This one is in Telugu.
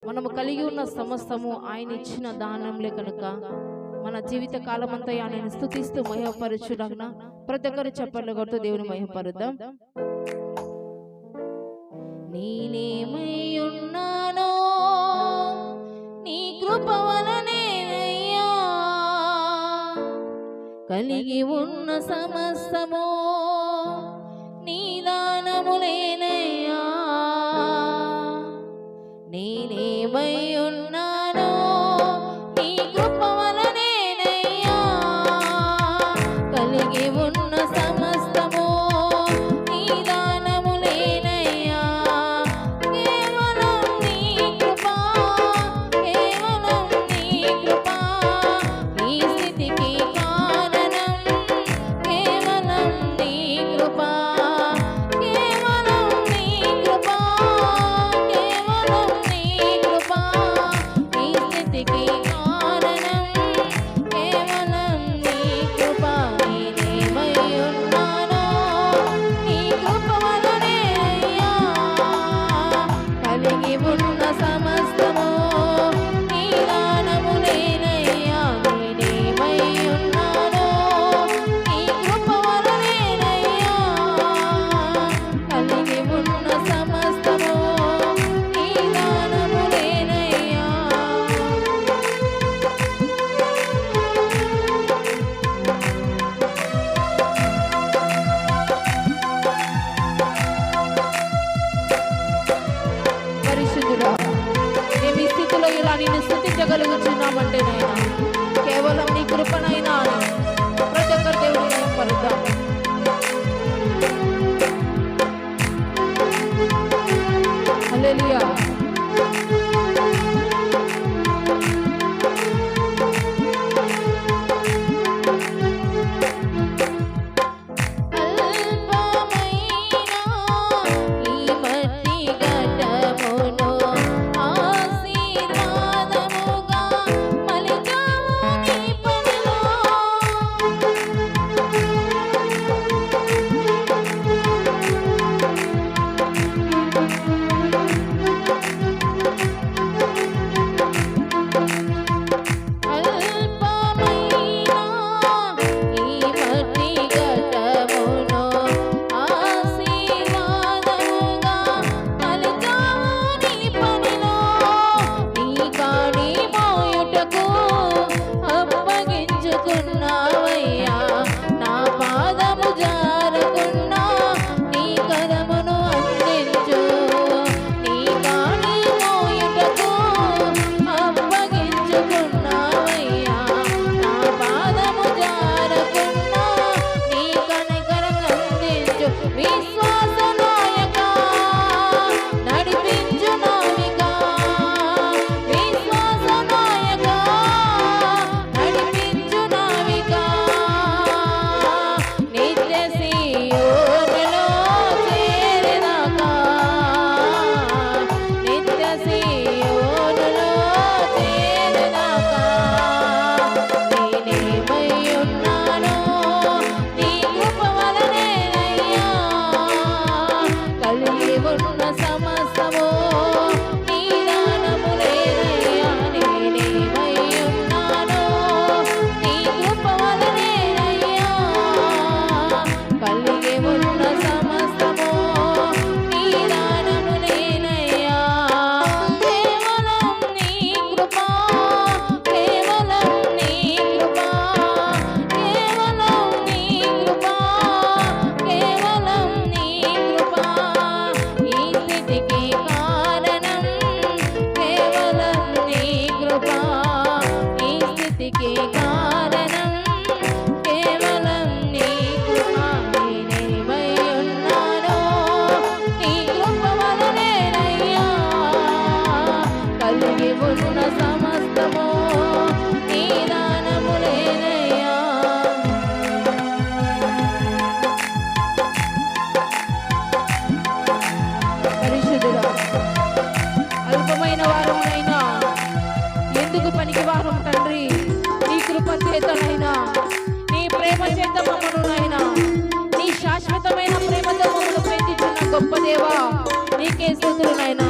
మనము కలిగి ఉన్న సమస్తము ఆయన ఇచ్చిన దానంలే కనుక మన జీవిత కాలమంతా ఆయనను స్తుతిస్తూ మహిమపరచులాగున ప్రతి ఒక్కరు చప్పట్లు కొడుతూ దేవుని మహిమపరుద్దాం. నేనేమై ఉన్నానో నీ కృప వలనేనయ్యా, కలిగి ఉన్న సమస్తము నీ దానములేనయ్యా. నేనేమై ఉన్నానో నీ కృప వలనేనయ్యా, కలిగి ఉన్న సమస్తము నీ దానములేనయ్యా. కేవలం నీ కృప, కేవలం నీ కృప ఈ స్థితికి కారణం. కేవలం నీ కృప, కేవలం నీ కృప, కేవలం నీ కృప ఈ స్థితికి కారణం. కేవలం నీ కృప. నేనేమై ఉన్నానో నీ కృప వలనేనయ్యా, కలిగి ఉన్న సమస్తము నీ దానములేనయ్యా. నేనేమై ఉన్నానో నీ కృప వలనేనయ్యా, కలిగి ఉన్న సమస్తము నీ దానములేనయ్యా. పరిశుద్ధుడా, మేము ఈ స్థితిలో ఇలా నిన్ను స్తుతించగలుగుతున్నామంటే నైనా కేవలం నీ కృపనైనా అని ప్రతి ఒక్కరు దేవుని మహిమపరుద్దాం. హల్లెలూయా. అల్పమైన ఈ మట్టి ఘటమును ఆశీర్వాదముగా మలిచావు నీ పనిలో. అల్పమైన ఈ మట్టి ఘటమును ఆశీర్వాదముగా మలిచావు నీ పనిలో. నీ కాడి మోయుటకు అప్పగించుకున్నావయ్యా. నా పాదము జారకుండా నీ కరమును అందించు. నీ కాడి మోయుటకు అప్పగించుకున్నావయ్యా. నా పాదము జారకుండా నీ కనికరమును అందించు. విశ్వాస నాయకా, నడిపించు నావికా. విశ్వాస నాయకా, నడిపించు నావికా. నిత్య సీయోనులో చేరేదాకా, నిత్య సీయోనులో చేరేదాకా. నేనేమై ఉన్నానో నీ కృప వలనేనయ్యా, కలిగి ఉన్న సమస్తము నీ దానములేనయ్యా. నేనేమై ఉన్నానో నీ కృప వలనేనయ్యా, కలిగి ఉన్న సమస్తము నీ దానములేనయ్యా. కేవలం నీ కృప, కేవలం నీ కృప, కేవలం నీ కృప, కేవలం నీ కృప ఈ స్థితికి కారణం. కేవలం నీ కృప ఈ స్థితికి కారణం. కేవలం నీ కృప. నేనేమై ఉన్నానో నీ కృప వలనేనయ్యా, కలిగి ఉన్న సమస్తము నీ దానములేనయ్యా. పరిశుద్ధుడా, అల్పమైన వారమునైనా ఎందుకు పనికి వారం తండ్రి, నీ కృప చేతనైనా నీ ప్రేమ చేత మమ్మను నైనా నీ శాశ్వతమైన ప్రేమతో మమ్మల్ని ప్రేమించిన గొప్ప దేవా నీకే స్తుతులు నాయనా.